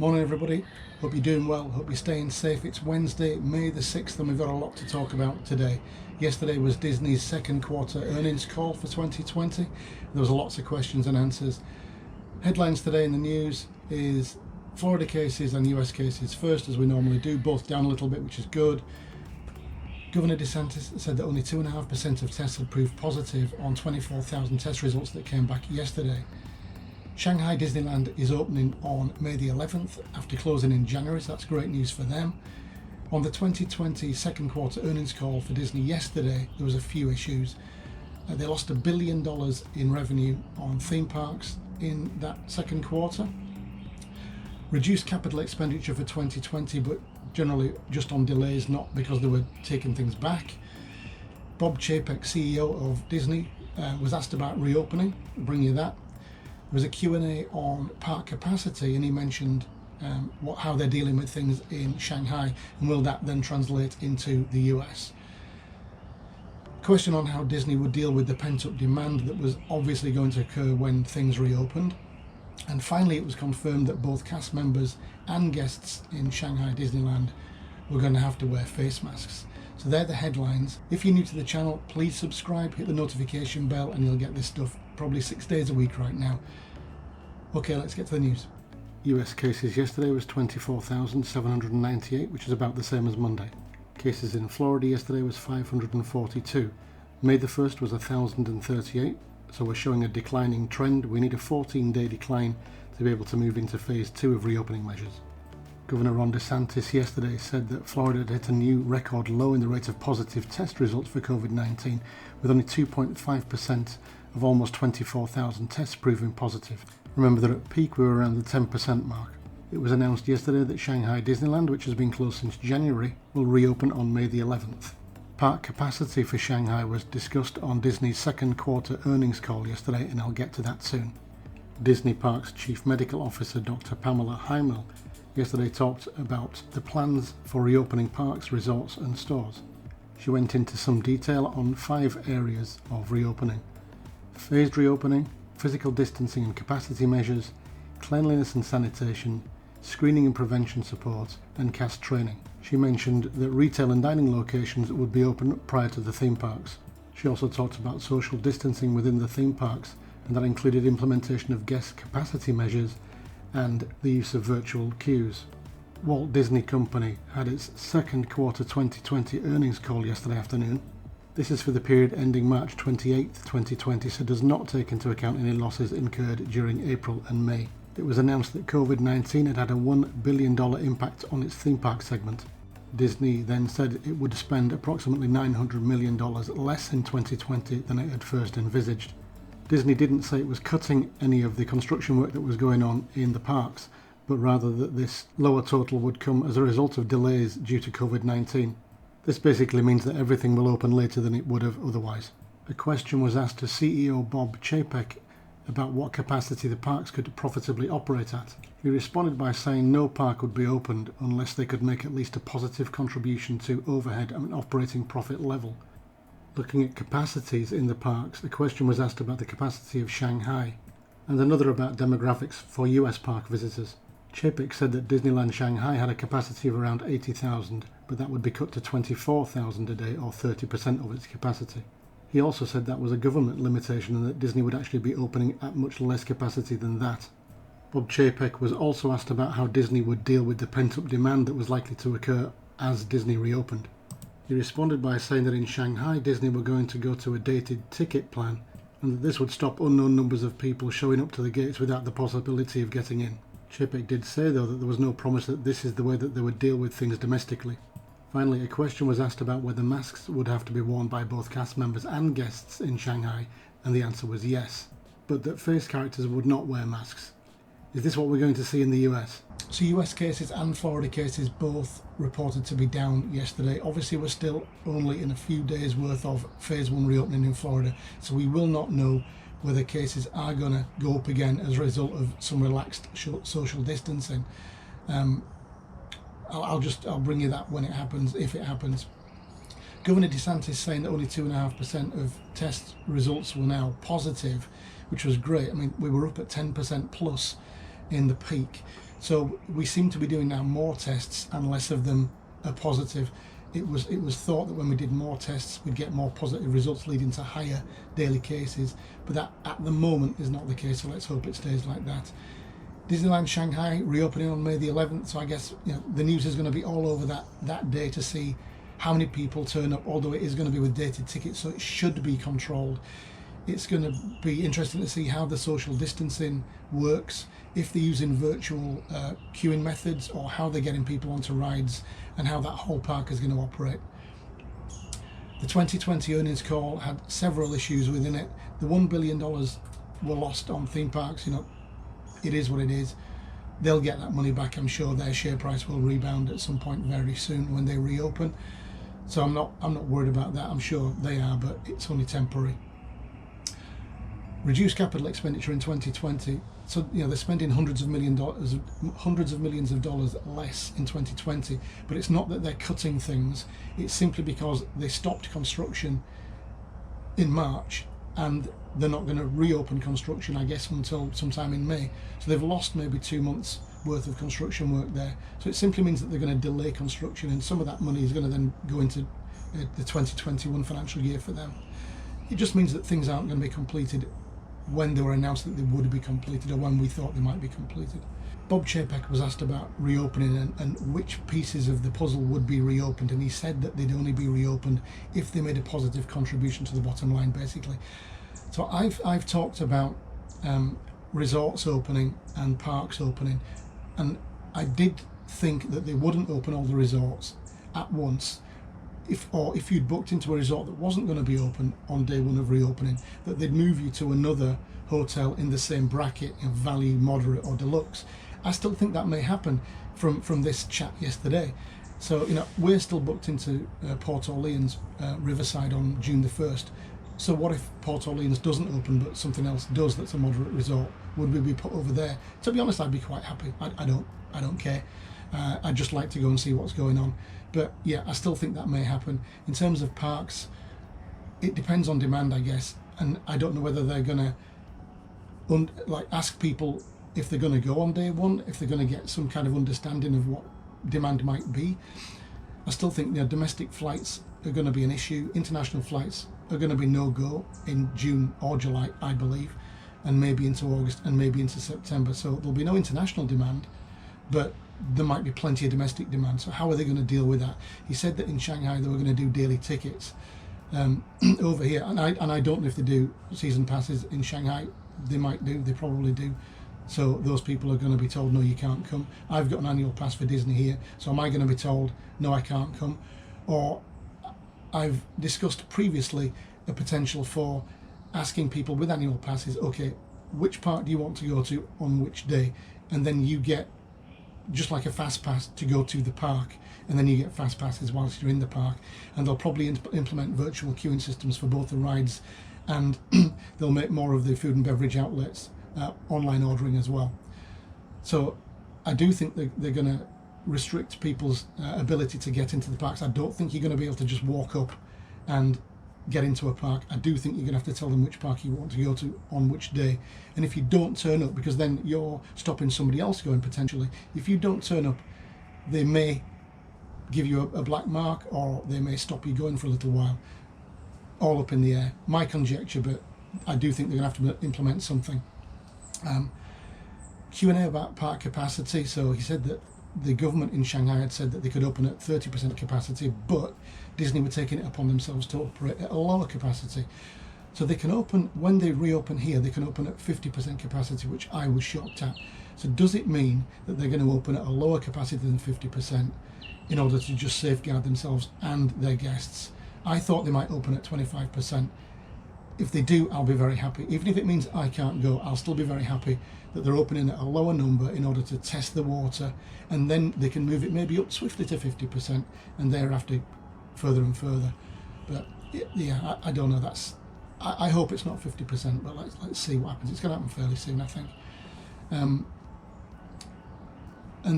Morning everybody, hope you're doing well, hope you're staying safe. It's Wednesday, May the 6th, and we've got a lot to talk about today. Yesterday was Disney's second quarter earnings call for 2020. There was lots of questions and answers. Headlines today in the news is Florida cases and US cases first, as we normally do, both down a little bit, which is good. Governor DeSantis said that only 2.5% of tests had proved positive on 24,000 test results that came back yesterday. Shanghai Disneyland is opening on May the 11th after closing in January, so that's great news for them. On the 2020 second quarter earnings call for Disney yesterday, there was a few issues. They lost $1 billion in revenue on theme parks in that second quarter. Reduced capital expenditure for 2020, but generally just on delays, not because they were taking things back. Bob Chapek, CEO of Disney, was asked about reopening. I'll bring you that. There was a Q&A on park capacity, and he mentioned how they're dealing with things in Shanghai, and will that then translate into the US. Question on how Disney would deal with the pent-up demand that was obviously going to occur when things reopened. And finally, it was confirmed that both cast members and guests in Shanghai Disneyland were going to have to wear face masks. So they're the headlines. If you're new to the channel, please subscribe, hit the notification bell, and you'll get this stuff probably 6 days a week right now. Okay, let's get to the news. US cases yesterday was 24,798, which is about the same as Monday. Cases in Florida yesterday was 542. May the 1st was 1,038, so we're showing a declining trend. We need a 14-day decline to be able to move into phase 2 of reopening measures. Governor Ron DeSantis yesterday said that Florida had hit a new record low in the rate of positive test results for COVID-19, with only 2.5% of almost 24,000 tests proving positive. Remember that at peak we were around the 10% mark. It was announced yesterday that Shanghai Disneyland, which has been closed since January, will reopen on May the 11th. Park capacity for Shanghai was discussed on Disney's second quarter earnings call yesterday, and I'll get to that soon. Disney Parks Chief Medical Officer Dr. Pamela Heimel yesterday talked about the plans for reopening parks, resorts and stores. She went into some detail on 5 areas of reopening: phased reopening, physical distancing and capacity measures, cleanliness and sanitation, screening and prevention support, and cast training. She mentioned that retail and dining locations would be open prior to the theme parks. She also talked about social distancing within the theme parks, and that included implementation of guest capacity measures and the use of virtual queues. Walt Disney Company had its second quarter 2020 earnings call yesterday afternoon. This is for the period ending March 28, 2020, so does not take into account any losses incurred during April and May. It was announced that COVID-19 had had a $1 billion impact on its theme park segment. Disney then said it would spend approximately $900 million less in 2020 than it had first envisaged. Disney didn't say it was cutting any of the construction work that was going on in the parks, but rather that this lower total would come as a result of delays due to COVID-19. This basically means that everything will open later than it would have otherwise. A question was asked to CEO Bob Chapek about what capacity the parks could profitably operate at. He responded by saying no park would be opened unless they could make at least a positive contribution to overhead and operating profit level. Looking at capacities in the parks, a question was asked about the capacity of Shanghai, and another about demographics for US park visitors. Chapek said that Disneyland Shanghai had a capacity of around 80,000, but that would be cut to 24,000 a day, or 30% of its capacity. He also said that was a government limitation and that Disney would actually be opening at much less capacity than that. Bob Chapek was also asked about how Disney would deal with the pent-up demand that was likely to occur as Disney reopened. He responded by saying that in Shanghai, Disney were going to go to a dated ticket plan, and that this would stop unknown numbers of people showing up to the gates without the possibility of getting in. Chapek did say, though, that there was no promise that this is the way that they would deal with things domestically. Finally, a question was asked about whether masks would have to be worn by both cast members and guests in Shanghai, and the answer was yes, but that face characters would not wear masks. Is this what we're going to see in the US? So US cases and Florida cases both reported to be down yesterday. Obviously we're still only in a few days worth of phase 1 reopening in Florida, so we will not know whether cases are going to go up again as a result of some relaxed social distancing. I'll bring you that when it happens, if it happens. Governor DeSantis saying that only 2.5% of test results were now positive, which was great. I mean, we were up at 10% plus in the peak. So we seem to be doing now more tests and less of them are positive. It was thought that when we did more tests we'd get more positive results leading to higher daily cases, but that at the moment is not the case, so let's hope it stays like that. Disneyland Shanghai reopening on May the 11th, so I guess the news is going to be all over that day to see how many people turn up, although it is going to be with dated tickets, so it should be controlled. It's going to be interesting to see how the social distancing works, if they're using virtual queuing methods, or how they're getting people onto rides, and how that whole park is going to operate. The 2020 earnings call had several issues within it. The $1 billion were lost on theme parks. It is what it is. They'll get that money back, I'm sure. Their share price will rebound at some point very soon when they reopen. So I'm not worried about that. I'm sure they are, but it's only temporary. Reduced capital expenditure in 2020. So they're spending hundreds of millions of dollars less in 2020. But it's not that they're cutting things. It's simply because they stopped construction in March, and they're not going to reopen construction, I guess, until sometime in May. So they've lost maybe 2 months worth of construction work there. So it simply means that they're going to delay construction, and some of that money is going to then go into the 2021 financial year for them. It just means that things aren't going to be completed when they were announced that they would be completed, or when we thought they might be completed. Bob Chapek was asked about reopening and which pieces of the puzzle would be reopened, and he said that they'd only be reopened if they made a positive contribution to the bottom line, basically. So I've talked about resorts opening and parks opening, and I did think that they wouldn't open all the resorts at once. If you'd booked into a resort that wasn't going to be open on day one of reopening, that they'd move you to another hotel in the same bracket, value, moderate or deluxe. I still think that may happen from this chat yesterday. So we're still booked into Port Orleans Riverside on June the 1st. So what if Port Orleans doesn't open but something else does that's a moderate resort? Would we be put over there? To be honest, I'd be quite happy. I don't care. I'd just like to go and see what's going on. But yeah, I still think that may happen. In terms of parks, it depends on demand, I guess. And I don't know whether they're going to ask people if they're going to go on day one, if they're going to get some kind of understanding of what demand might be. I still think domestic flights are going to be an issue. International flights are going to be no-go in June or July, I believe, and maybe into August and maybe into September. So there'll be no international demand, but there might be plenty of domestic demand. So how are they going to deal with that? He said that in Shanghai they were going to do daily tickets. Over here, and I don't know if they do season passes in Shanghai. They might do, they probably do. So those people are going to be told, no, you can't come. I've got an annual pass for Disney here, so am I going to be told, no, I can't come? Or I've discussed previously a potential for asking people with annual passes, okay, which park do you want to go to on which day? And then you get just like a fast pass to go to the park, and then you get fast passes whilst you're in the park. And they'll probably implement virtual queuing systems for both the rides, and they'll make more of the food and beverage outlets online ordering as well. So I do think they're going to restrict people's ability to get into the parks. I don't think you're going to be able to just walk up and get into a park. I do think you're going to have to tell them which park you want to go to on which day. And if you don't turn up, because then you're stopping somebody else going potentially, if you don't turn up, they may give you a black mark, or they may stop you going for a little while. All up in the air. My conjecture, but I do think they're going to have to implement something. Q&A about park capacity. So he said that the government in Shanghai had said that they could open at 30% capacity, but Disney were taking it upon themselves to operate at a lower capacity. So they can open, when they reopen here, they can open at 50% capacity, which I was shocked at. So does it mean that they're going to open at a lower capacity than 50% in order to just safeguard themselves and their guests? I thought they might open at 25%. If they do, I'll be very happy. Even if it means I can't go, I'll still be very happy that they're opening at a lower number in order to test the water, and then they can move it maybe up swiftly to 50% and thereafter further and further. But yeah, I don't know. I hope it's not 50%, but let's see what happens. It's going to happen fairly soon, I think. And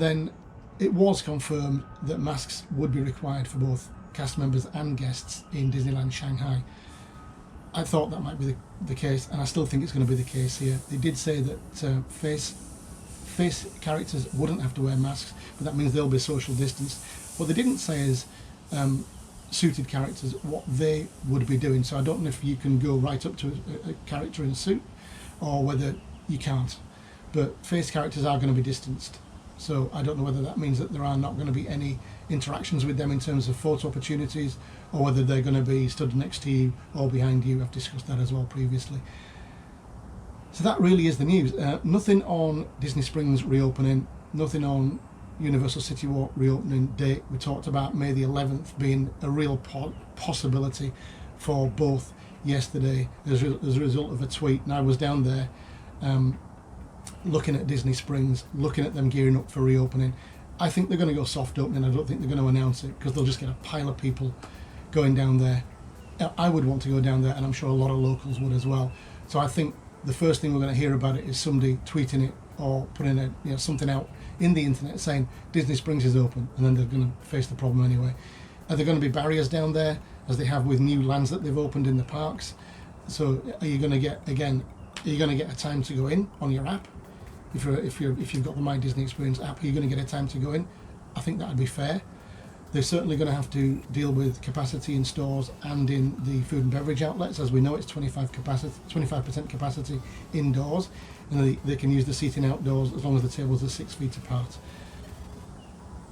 then it was confirmed that masks would be required for both cast members and guests in Disneyland Shanghai. I thought that might be the case, and I still think it's going to be the case here. They did say that face face characters wouldn't have to wear masks, but that means they'll be social distanced. What they didn't say is suited characters, what they would be doing. So I don't know if you can go right up to a character in a suit or whether you can't. But face characters are going to be distanced. So I don't know whether that means that there are not going to be any interactions with them in terms of photo opportunities, or whether they're going to be stood next to you or behind you. I've discussed that as well previously. So that really is the news. Nothing on Disney Springs reopening, nothing on Universal City Walk reopening date. We talked about May the 11th being a real possibility for both yesterday as a result of a tweet. And I was down there looking at Disney Springs, looking at them gearing up for reopening. I think they're going to go soft opening. I don't think they're going to announce it because they'll just get a pile of people going down there. I would want to go down there, and I'm sure a lot of locals would as well. So I think the first thing we're going to hear about it is somebody tweeting it or putting something out in the internet saying Disney Springs is open, and then they're going to face the problem anyway. Are there going to be barriers down there as they have with new lands that they've opened in the parks? So are you going to get a time to go in on your app? If you've got the My Disney Experience app, are you going to get a time to go in? I think that would be fair. They're certainly going to have to deal with capacity in stores and in the food and beverage outlets. As we know, it's 25% capacity indoors, and they can use the seating outdoors as long as the tables are 6 feet apart.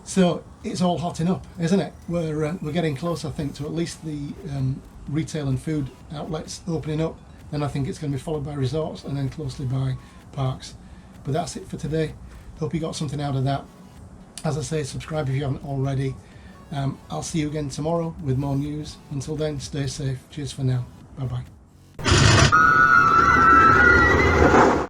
So it's all hotting up, isn't it? We're getting close, I think, to at least the retail and food outlets opening up. Then I think it's going to be followed by resorts and then closely by parks. But that's it for today. Hope you got something out of that. As I say, subscribe if you haven't already. I'll see you again tomorrow with more news. Until then, stay safe. Cheers for now. Bye bye.